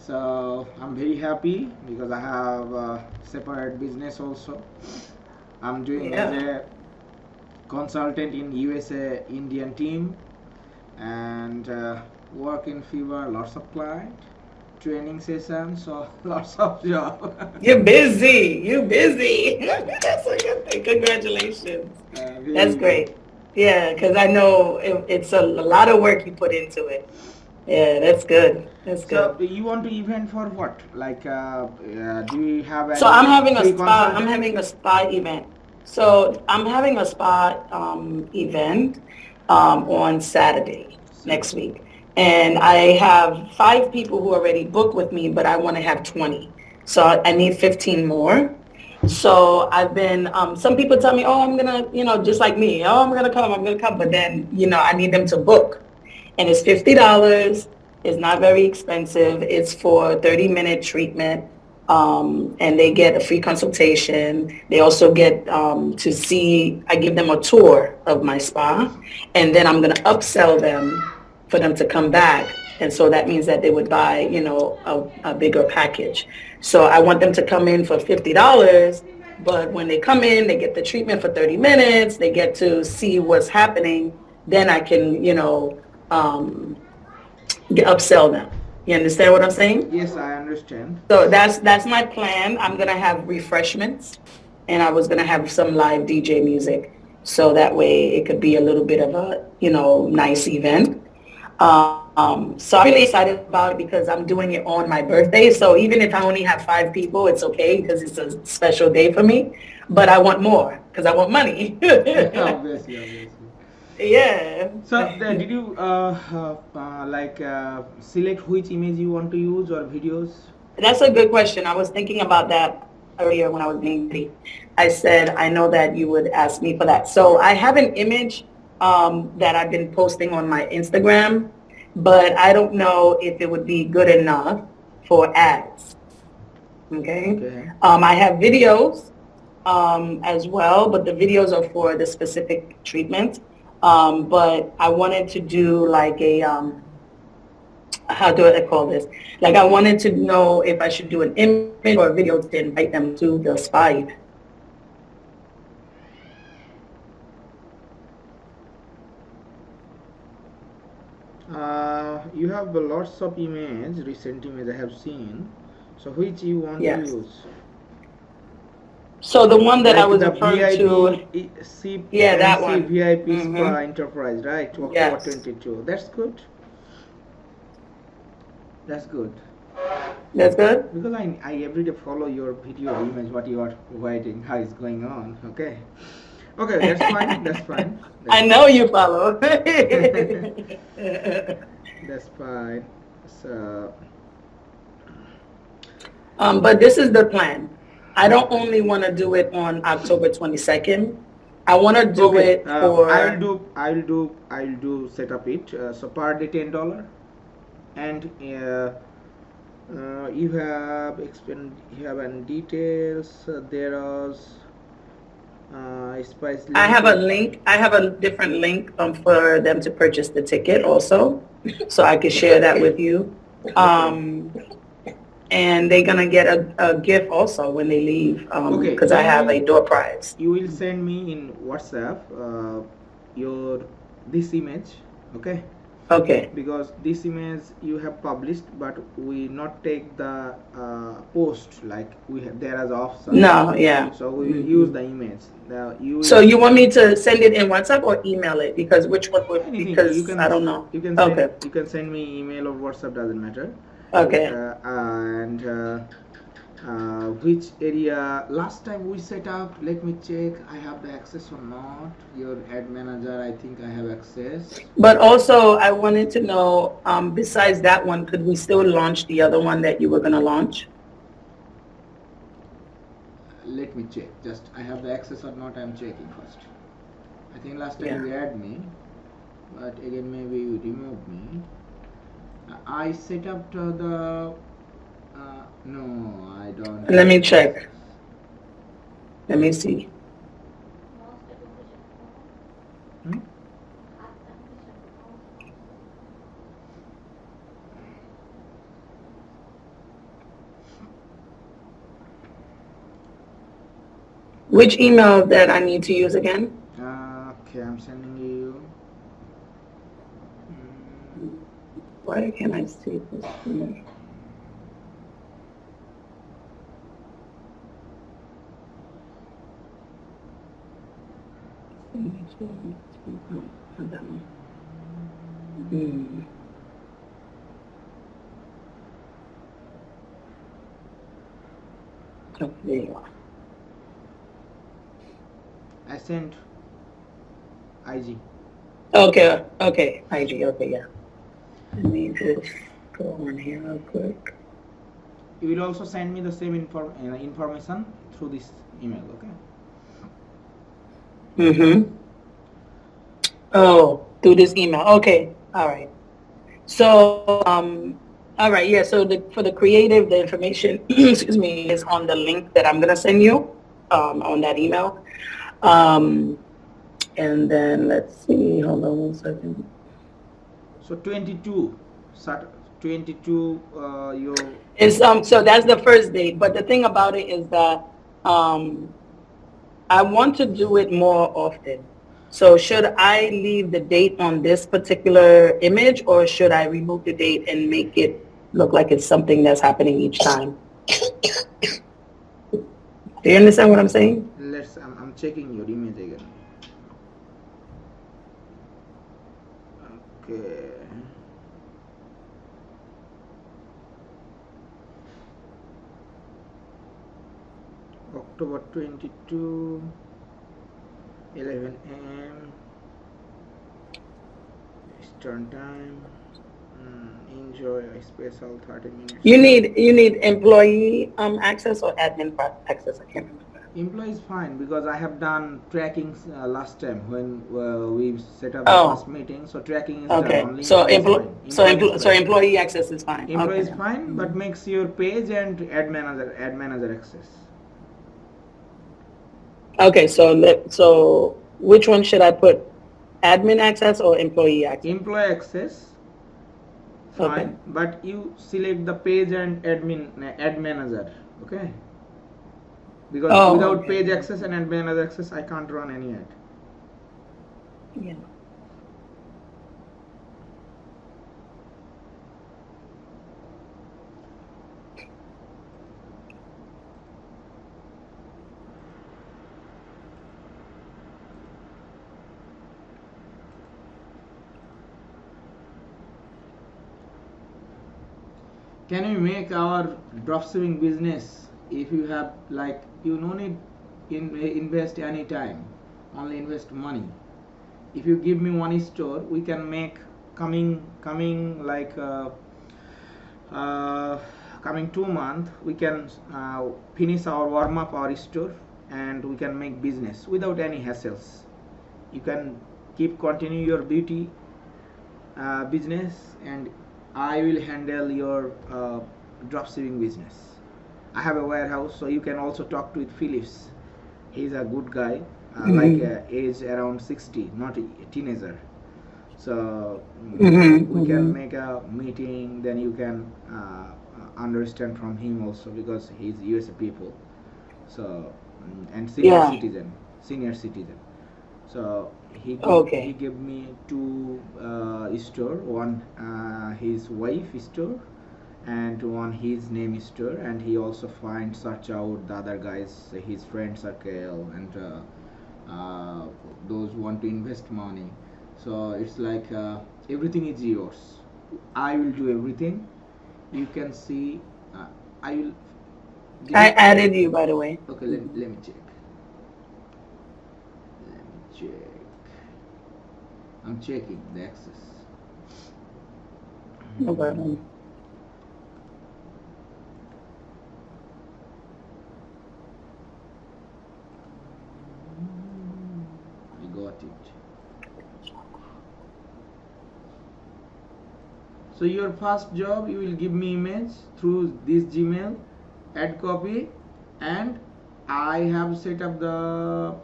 So I'm very happy because I have a separate business also. I'm doing as Yeah. a consultant in USA Indian team and work in Fiverr, lots of client, training sessions, so lots of job. You're busy. You busy. That's a good thing. Congratulations. That's Very. great. Yeah, because I know it's a lot of work you put into it. Yeah, that's good. That's So good. you want to event for what? Like, do you have So any I'm having a free spa. I'm consultant? having a spa event. So I'm having a spa event on Saturday So, next week, and I have 5 people who already booked with me, but I want to have 20. So I need 15 more. So I've been. Some people tell me, "Oh, I'm gonna," just like me. "Oh, I'm gonna come. I'm gonna come." But then, I need them to book, and it's $50. It's not very expensive. It's for 30-minute treatment. And they get a free consultation. They also get to see, I give them a tour of my spa, and then I'm going to upsell them for them to come back. And so that means that they would buy, a bigger package. So I want them to come in for $50, but when they come in, they get the treatment for 30 minutes. They get to see what's happening. Then I can, um, upsell them. You understand what I'm saying? yes, I understand. So that's my plan. I'm gonna have refreshments, and I was gonna have some live DJ music, so that way it could be a little bit of a nice event. So I'm really excited about it because I'm doing it on my birthday. So even if I only have 5 people, it's okay because it's a special day for me. But I want more because I want money. Obviously, obviously. Yeah. So, did you like select which image you want to use or videos? That's a good question. I was thinking about that earlier when I was being ready. I said, I know that you would ask me for that. So I have an image that I've been posting on my Instagram, but I don't know if it would be good enough for ads. Okay. Okay. I have videos as well, but the videos are for the specific treatment. But I wanted to do like how do I call this? Like I wanted to know if I should do an image or a video to invite them to the spa event. You have lots of image, recent image I have seen. So which you want to Yes. use? So the one that I Like was the referring to, SIP yeah, that Fancy one. VIP Spa Mm-hmm. Enterprise, right? October Yes. 22. That's good. That's good. That's good? Because I every day follow your video image, what you are writing, how it's going on. Okay. Okay, that's fine. That's fine. That's I know fine. you follow. That's fine. So, But this is the plan. I don't only want to do it on October 22nd. I want to do okay, it for, I'll do set up it. So per day $10, and you have an details. There is spice I have a limited. link. I have a different link for them to purchase the ticket also. So I could share that with you. Okay. Um, and they're going to get a gift also when they leave Okay, because I have a door prize. you will send me in WhatsApp your this image, okay? Okay. Because this image you have published, but we not take the post like we have there as option. No, yeah. So we will use Hmm. the image. Now you will So you want me to send it in WhatsApp or email it? Because which one would, anything because I don't know. send Okay. me email or WhatsApp, doesn't matter. Okay. And which area last time we set up, let me check I have the access or not. Your ad manager, I think I have access. But also I wanted to know, besides that one, could we still launch the other one that you were going to launch? Let me check, just I have the access or not, I'm checking first. I think last time Yeah. you add me, but again maybe you remove me. I set up the no, I don't Let have me the check. access. Let me see. Hmm? Which email that I need to use again? Okay, I'm sending you. Why can't I see this email? Oh, there you are. I sent IG. Okay, IG, okay, yeah. Let me just go on here real quick. You will also send me the same information through this email, okay? Oh, through this email. Okay, all right. So, all right, yeah. So for the creative, the information, excuse me, is on the link that I'm gonna send you, on that email. And then let's see. Hold on 1 second. So 22, 22. Your It's so that's the first date. But the thing about it is that I want to do it more often. So should I leave the date on this particular image, or should I remove the date and make it look like it's something that's happening each time? Do you understand what I'm saying? I'm checking your image again. Okay. October 22, 11 a.m. Eastern time. Enjoy a special 30 minutes. You need employee access or admin access? I can't remember. Employee is fine because I have done tracking last time when we set up the first meeting. So tracking is done. Only So employee access is fine. Employee is fine, but makes your page and ad manager access. Okay, so which one should I put? Admin access or employee access? Employee access, fine, but you select the page and ad manager, okay? Because without page access and ad manager access, I can't run any ad. Yeah. Can we make our dropshipping business if you have you no need invest any time, only invest money. If you give me one store, we can make coming 2 months we can finish our warm up our store and we can make business without any hassles. You can continue your beauty business and I will handle your dropshipping business. I have a warehouse, so you can also talk to Philips. He's a good guy, age around 60, not a teenager. So we can make a meeting. Then you can understand from him also because he's USA people. So and senior citizen. So he gave me 2 store, one his wife store and one his name store, and he also search out the other guys, his friend circle, and those want to invest money. So it's like everything is yours. I will do everything. You can see. I added you, by the way. Okay, let me check. I'm checking the access. No problem. I got it. So your first job, you will give me image through this Gmail, add copy, and I have set up the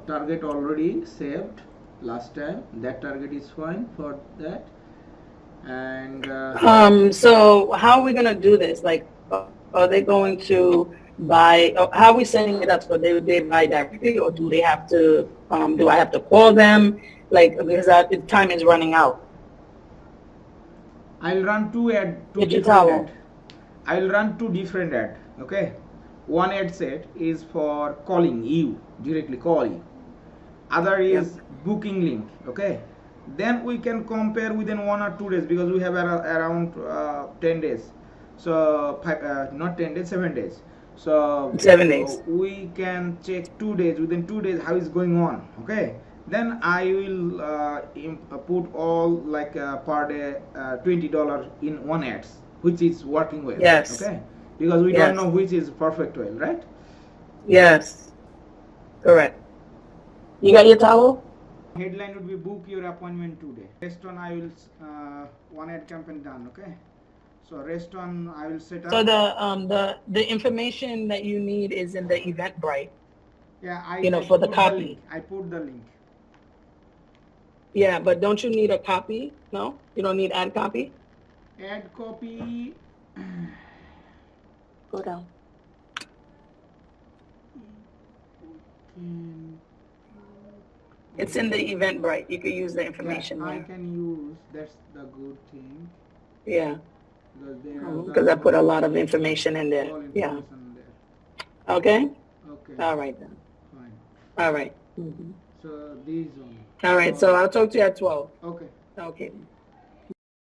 target already saved last time. That target is fine for that. And so how are we gonna do this? Like, are they going to buy, how are we setting it up? So they buy directly, or do they have to, do I have to call them? Like, because time is running out. I'll run two Get your different towel. ad. I'll run two different ad. Okay, one ad set is for calling you directly, call you. Other is booking link. Okay, then we can compare within 1 or 2 days, because we have around 10 days. So not 10 days, 7 days. So 7 days. we can check 2 days, within 2 days how is going on. Okay, then I will put all like per day $20 in one ads, which is working well. Yes. Okay, because we Yes. don't know which is perfect well, right? Yes. Correct. You got your towel? Headline would be book your appointment today. Rest on I will one ad campaign done. Okay, so rest on I will set up. So the information that you need is in the Eventbrite. Yeah, I For the put copy. link. I put the link. Yeah, but don't you need a copy? No, you don't need ad copy. Ad copy. Go down. It's in the Eventbrite. You can use the information Yeah, I there. can use. That's the good thing, Yeah, because they have because I put a lot of information in there. all Yeah. information there. Okay. Okay. All right then. Fine. All right. Mm-hmm. So these only. All right. So I'll talk to you at 12. Okay. Okay.